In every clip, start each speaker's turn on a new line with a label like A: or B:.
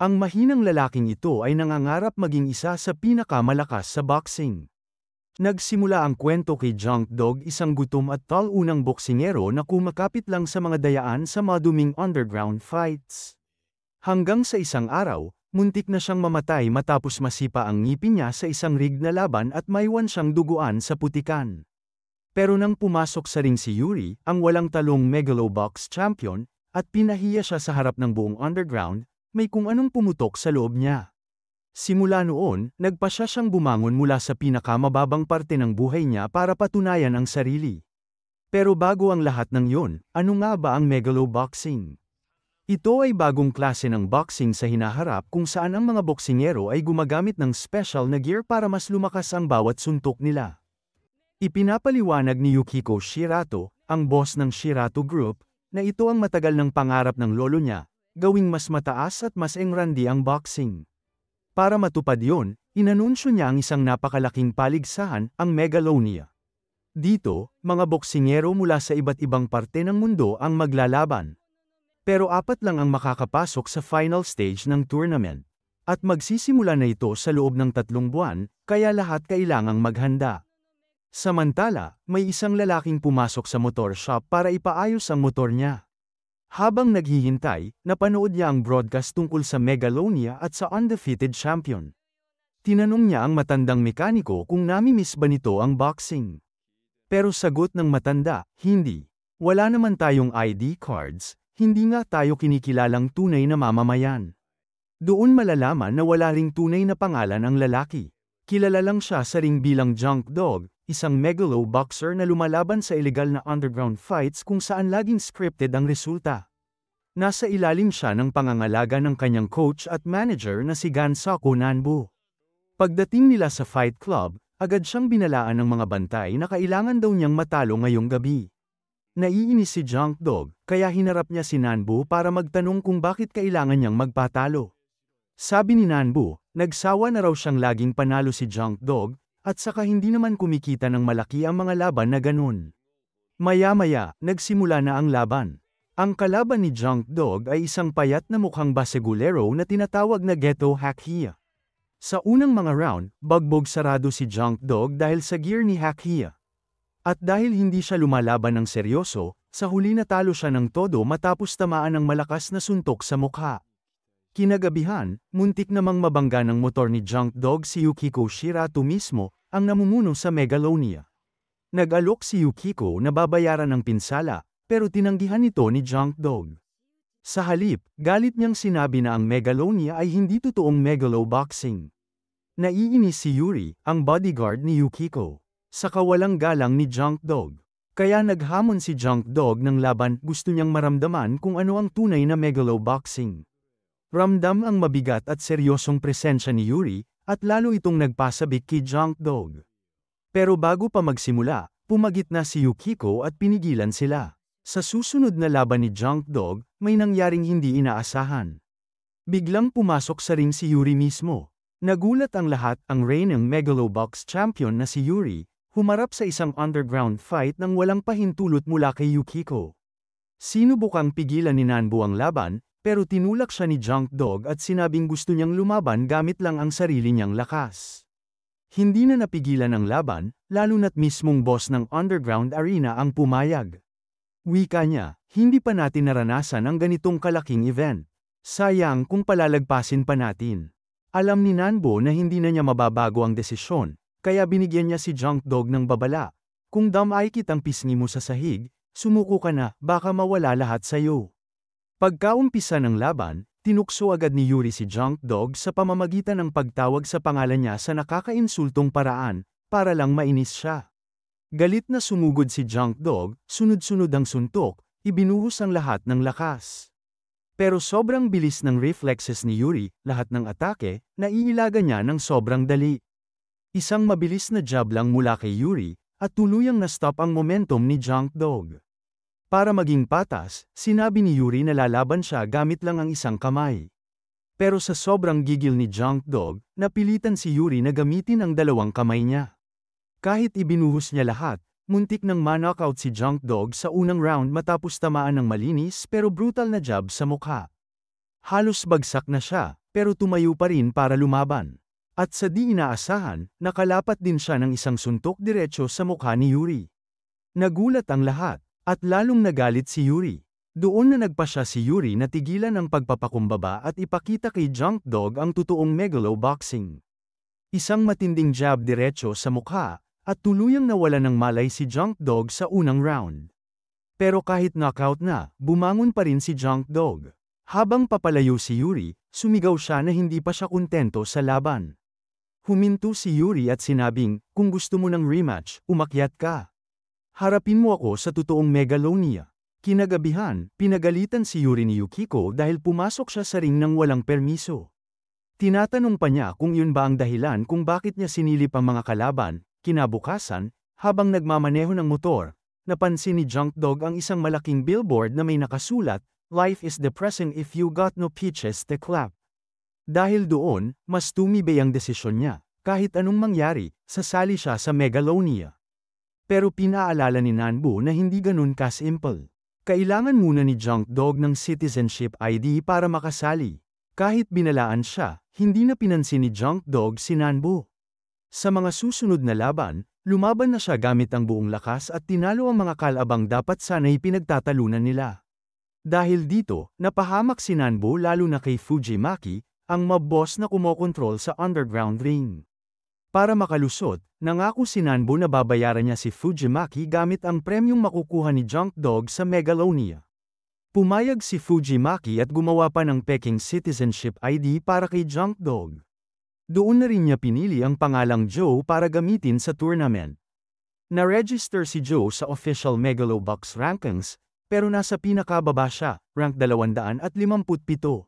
A: Ang mahinang lalaking ito ay nangangarap maging isa sa pinakamalakas sa boxing. Nagsimula ang kwento kay Junk Dog, isang gutom at tal-unang boksingero na kumakapit lang sa mga dayaan sa maduming underground fights. Hanggang sa isang araw, muntik na siyang mamatay matapos masipa ang ngipin niya sa isang rig na laban at maiwan siyang duguan sa putikan. Pero nang pumasok sa ring si Yuri, ang walang talong Megalobox champion, at pinahiya siya sa harap ng buong underground, may kung anong pumutok sa loob niya. Simula noon, nagpasya siyang bumangon mula sa pinakamababang parte ng buhay niya para patunayan ang sarili. Pero bago ang lahat ng yun, ano nga ba ang Megaloboxing? Ito ay bagong klase ng boxing sa hinaharap kung saan ang mga boksingero ay gumagamit ng special na gear para mas lumakas ang bawat suntok nila. Ipinapaliwanag ni Yukiko Shirato, ang boss ng Shirato Group, na ito ang matagal ng pangarap ng lolo niya, gawing mas mataas at mas engrandi ang boxing. Para matupad yon, inanunsyo niya ang isang napakalaking paligsahan, ang Megalonia. Dito, mga boksingero mula sa iba't ibang parte ng mundo ang maglalaban. Pero 4 lang ang makakapasok sa final stage ng tournament. At magsisimula na ito sa loob ng 3 buwan, kaya lahat kailangang maghanda. Samantala, may isang lalaking pumasok sa motor shop para ipaayos ang motor niya. Habang naghihintay, napanood niya ang broadcast tungkol sa Megalonia at sa undefeated champion. Tinanong niya ang matandang mekaniko kung nami-miss ba nito ang boxing. Pero sagot ng matanda, hindi. Wala naman tayong ID cards, hindi nga tayo kinikilalang tunay na mamamayan. Doon malalaman na wala ring tunay na pangalan ang lalaki. Kilala lang siya sa ring bilang Junk Dog, isang megalo boxer na lumalaban sa illegal na underground fights kung saan laging scripted ang resulta. Nasa ilalim siya ng pangangalaga ng kanyang coach at manager na si Gansako Nanbu. Pagdating nila sa fight club, agad siyang binalaan ng mga bantay na kailangan daw niyang matalo ngayong gabi. Naiinis si Junk Dog, kaya hinarap niya si Nanbu para magtanong kung bakit kailangan niyang magpatalo. Sabi ni Nanbu, nagsawa na raw siyang laging panalo si Junk Dog, at saka hindi naman kumikita ng malaki ang mga laban na ganun. Maya-maya, nagsimula na ang laban. Ang kalaban ni Junk Dog ay isang payat na mukhang basegulero na tinatawag na Geto Hakiya. Sa unang mga round, bagbog sarado si Junk Dog dahil sa gear ni Hakiya. At dahil hindi siya lumalaban ng seryoso, sa huli natalo siya ng todo matapos tamaan ng malakas na suntok sa mukha. Kinagabihan, muntik namang mabangga ng motor ni Junk Dog si Yukiko Shirato mismo, ang namumuno sa Megalonia. Nag-alok si Yukiko na babayaran ng pinsala, pero tinanggihan ito ni Junk Dog. Sa halip, galit niyang sinabi na ang Megalonia ay hindi totoong megalo boxing. Naiinis si Yuri, ang bodyguard ni Yukiko, sa kawalang galang ni Junk Dog. Kaya naghamon si Junk Dog ng laban, gusto niyang maramdaman kung ano ang tunay na megalo boxing. Ramdam ang mabigat at seryosong presensya ni Yuri, at lalo itong nagpasabik kay Junk Dog. Pero bago pa magsimula, pumagit na si Yukiko at pinigilan sila. Sa susunod na laban ni Junk Dog, may nangyaring hindi inaasahan. Biglang pumasok sa ring si Yuri mismo. Nagulat ang lahat, ang reigning Megalobox champion na si Yuri, humarap sa isang underground fight nang walang pahintulot mula kay Yukiko. Sinubukang pigilan ni Nanbu ang laban, pero tinulak siya ni Junk Dog at sinabing gusto niyang lumaban gamit lang ang sarili niyang lakas. Hindi na napigilan ang laban, lalo na't mismong boss ng underground arena ang pumayag. Wika niya, hindi pa natin naranasan ang ganitong kalaking event. Sayang kung palalagpasin pa natin. Alam ni Nanbu na hindi na niya mababago ang desisyon, kaya binigyan niya si Junk Dog ng babala. Kung damay kitang pisngi mo sa sahig, sumuko ka na, baka mawala lahat sa'yo. Pagkaumpisa ng laban, tinukso agad ni Yuri si Junk Dog sa pamamagitan ng pagtawag sa pangalan niya sa nakakainsultong paraan, para lang mainis siya. Galit na sumugod si Junk Dog, sunod-sunod ang suntok, ibinuhos ang lahat ng lakas. Pero sobrang bilis ng reflexes ni Yuri, lahat ng atake, naiilaga niya ng sobrang dali. Isang mabilis na jab lang mula kay Yuri, at tuluyang na-stop ang momentum ni Junk Dog. Para maging patas, sinabi ni Yuri na lalaban siya gamit lang ang isang kamay. Pero sa sobrang gigil ni Junk Dog, napilitan si Yuri na gamitin ang 2 kamay niya. Kahit ibinuhos niya lahat, muntik nang ma-knockout si Junk Dog sa unang round matapos tamaan ng malinis pero brutal na jab sa mukha. Halos bagsak na siya, pero tumayo pa rin para lumaban. At sa di inaasahan, nakalapat din siya ng isang suntok diretso sa mukha ni Yuri. Nagulat ang lahat, at lalong nagalit si Yuri. Doon na nagpasya si Yuri na tigilan ang pagpapakumbaba at ipakita kay Junk Dog ang totoong Megalo boxing. Isang matinding jab diretso sa mukha, at tuluyang nawala ng malay si Junk Dog sa unang round. Pero kahit knockout na, bumangon pa rin si Junk Dog. Habang papalayo si Yuri, sumigaw siya na hindi pa siya kontento sa laban. Huminto si Yuri at sinabing, kung gusto mo ng rematch, umakyat ka. Harapin mo ako sa totoong Megalonia. Kinagabihan, pinagalitan si Yuri ni Yukiko dahil pumasok siya sa ring ng walang permiso. Tinatanong pa niya kung yun ba ang dahilan kung bakit niya sinilip ang mga kalaban. Kinabukasan, habang nagmamaneho ng motor, napansin ni Junk Dog ang isang malaking billboard na may nakasulat, "Life is depressing if you got no peaches to clap." Dahil doon, mas tumibay ang desisyon niya. Kahit anong mangyari, sasali siya sa Megalonia. Pero pinaalala ni Nanbu na hindi ganun ka-simple. Kailangan muna ni Junk Dog ng citizenship ID para makasali. Kahit binalaan siya, hindi na pinansin ni Junk Dog si Nanbu. Sa mga susunod na laban, lumaban na siya gamit ang buong lakas at tinalo ang mga kalabang dapat sana'y pinagtatalunan nila. Dahil dito, napahamak si Nanbu lalo na kay Fujimaki, ang mob boss na kumokontrol sa underground ring. Para makalusot, nangako si Nanbu na babayaran niya si Fujimaki gamit ang premyong makukuha ni Junk Dog sa Megalonia. Pumayag si Fujimaki at gumawa pa ng Peking Citizenship ID para kay Junk Dog. Doon na rin niya pinili ang pangalang Joe para gamitin sa tournament. Na-register si Joe sa official Megalobox rankings, pero nasa pinakababa siya, rank 257.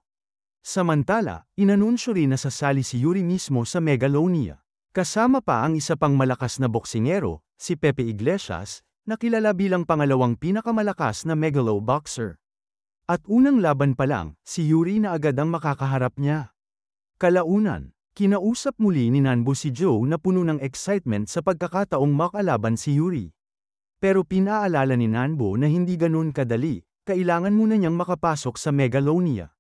A: Samantala, inanunsyo rin na sasali si Yuri mismo sa Megalonia. Kasama pa ang isa pang malakas na boksingero, si Pepe Iglesias, na kilala bilang pangalawang pinakamalakas na Megalo boxer. At unang laban pa lang, si Yuri na agad ang makakaharap niya. Kalaunan, kinausap muli ni Nanbu si Joe na puno ng excitement sa pagkakataong makalaban si Yuri. Pero pinaalala ni Nanbu na hindi ganun kadali, kailangan muna niyang makapasok sa Megalonia.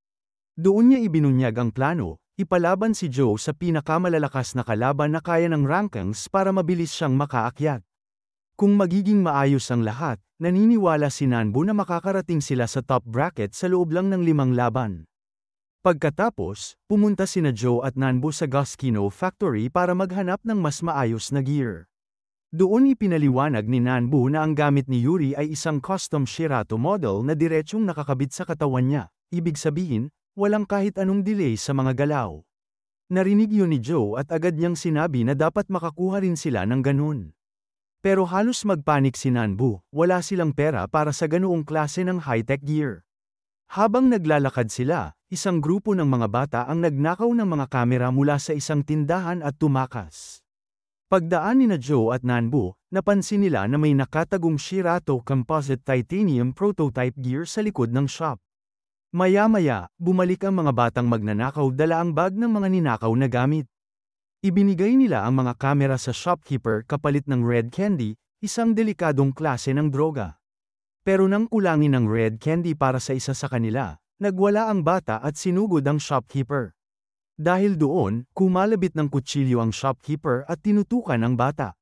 A: Doon niya ibinunyag ang plano, ipalaban si Joe sa pinakamalalakas na kalaban na kaya ng rankings para mabilis siyang makaakyat. Kung magiging maayos ang lahat, naniniwala si Nanbu na makakarating sila sa top bracket sa loob lang ng 5 laban. Pagkatapos, pumunta sina Joe at Nanbu sa Guskino Factory para maghanap ng mas maayos na gear. Doon ipinaliwanag ni Nanbu na ang gamit ni Yuri ay isang custom Shirato model na diretsyong nakakabit sa katawan niya, ibig sabihin, walang kahit anong delay sa mga galaw. Narinig yun ni Joe at agad niyang sinabi na dapat makakuha rin sila ng ganun. Pero halos magpanik si Nanbu, wala silang pera para sa ganoong klase ng high-tech gear. Habang naglalakad sila, isang grupo ng mga bata ang nagnakaw ng mga kamera mula sa isang tindahan at tumakas. Pagdaan ni Joe at Nanbu, napansin nila na may nakatagong Shirato composite titanium prototype gear sa likod ng shop. Maya-maya, bumalik ang mga batang magnanakaw dala ang bag ng mga ninakaw na gamit. Ibinigay nila ang mga kamera sa shopkeeper kapalit ng red candy, isang delikadong klase ng droga. Pero nang kulangin ng red candy para sa isa sa kanila, nagwala ang bata at sinugod ang shopkeeper. Dahil doon, kumalabit ng kutsilyo ang shopkeeper at tinutukan ang bata.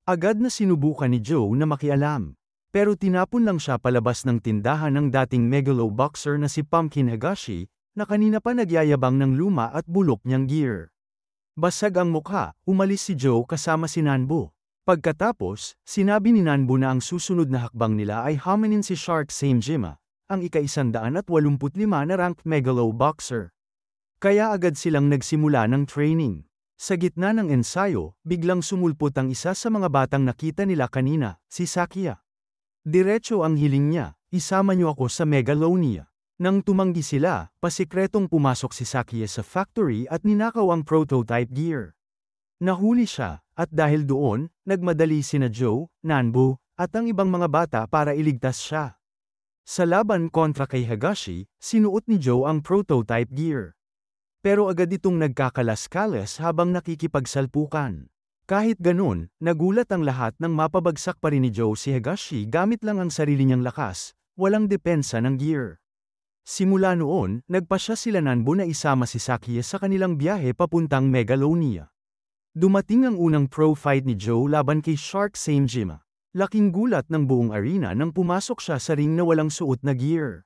A: Agad na sinubukan ni Joe na makialam. Pero tinapon lang siya palabas ng tindahan ng dating Megalo boxer na si Pumpkin Higashi, na kanina pa nagyayabang ng luma at bulok niyang gear. Basag ang mukha, umalis si Joe kasama si Nanbu. Pagkatapos, sinabi ni Nanbu na ang susunod na hakbang nila ay haminin si Shark Samejima, ang ika-185 na ranked Megalo boxer. Kaya agad silang nagsimula ng training. Sa gitna ng ensayo, biglang sumulpot ang isa sa mga batang nakita nila kanina, si Sakia. Diretso ang hiling niya, isama niyo ako sa Megalonia. Nang tumanggi sila, pasikretong pumasok si Sakia sa factory at ninakaw ang prototype gear. Nahuli siya, at dahil doon, nagmadali sina Joe, Nanbu, at ang ibang mga bata para iligtas siya. Sa laban kontra kay Higashi, sinuot ni Joe ang prototype gear. Pero agad itong nagkakalas-kalas habang nakikipagsalpukan. Kahit ganun, nagulat ang lahat nang mapabagsak pa rin ni Joe si Higashi gamit lang ang sarili niyang lakas, walang depensa ng gear. Simula noon, nagpasya sila Nanbo na isama si Sakia sa kanilang biyahe papuntang Megalonia. Dumating ang unang pro fight ni Joe laban kay Shark Saejima. Laking gulat ng buong arena nang pumasok siya sa ring na walang suot na gear.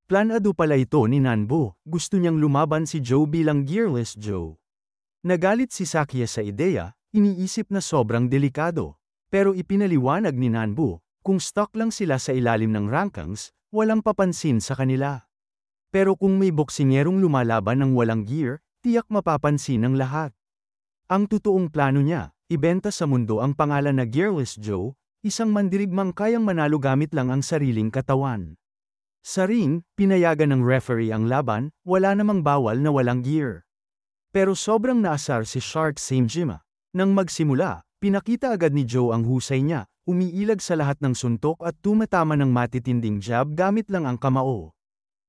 A: Planado pala ito ni Nanbo, gusto niyang lumaban si Joe bilang gearless Joe. Nagalit si Sakia sa ideya, iniisip na sobrang delikado. Pero ipinaliwanag ni Nanbo, kung stuck lang sila sa ilalim ng rankings, walang papansin sa kanila. Pero kung may boksingerong lumalaban ng walang gear, tiyak mapapansin ng lahat. Ang totoong plano niya, ibenta sa mundo ang pangalan na Gearless Joe, isang mandirigmang kayang manalo gamit lang ang sariling katawan. Sa ring, pinayagan ng referee ang laban, wala namang bawal na walang gear. Pero sobrang naasar si Shark Saejima. Nang magsimula, pinakita agad ni Joe ang husay niya, umiilag sa lahat ng suntok at tumatama ng matitinding jab gamit lang ang kamao.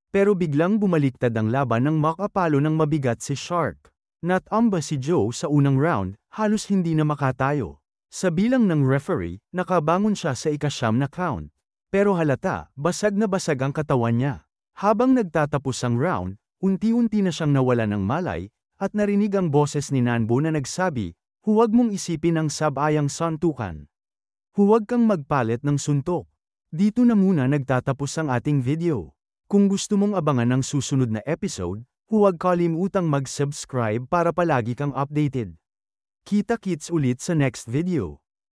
A: Pero biglang bumaliktad ang laban nang makapalo ng mabigat si Shark. Natamba si Joe sa unang round, halos hindi na makatayo. Sa bilang ng referee, nakabangon siya sa ika-9 na count. Pero halata, basag na basag ang katawan niya. Habang nagtatapos ang round, unti-unti na siyang nawala ng malay, at narinig ang boses ni Nanbo na nagsabi, "Huwag mong isipin ang sabayang suntukan. Huwag kang magpalit ng suntok." Dito na muna nagtatapos ang ating video. Kung gusto mong abangan ang susunod na episode, huwag kalimutang mag-subscribe para palagi kang updated. Kita-kits ulit sa next video.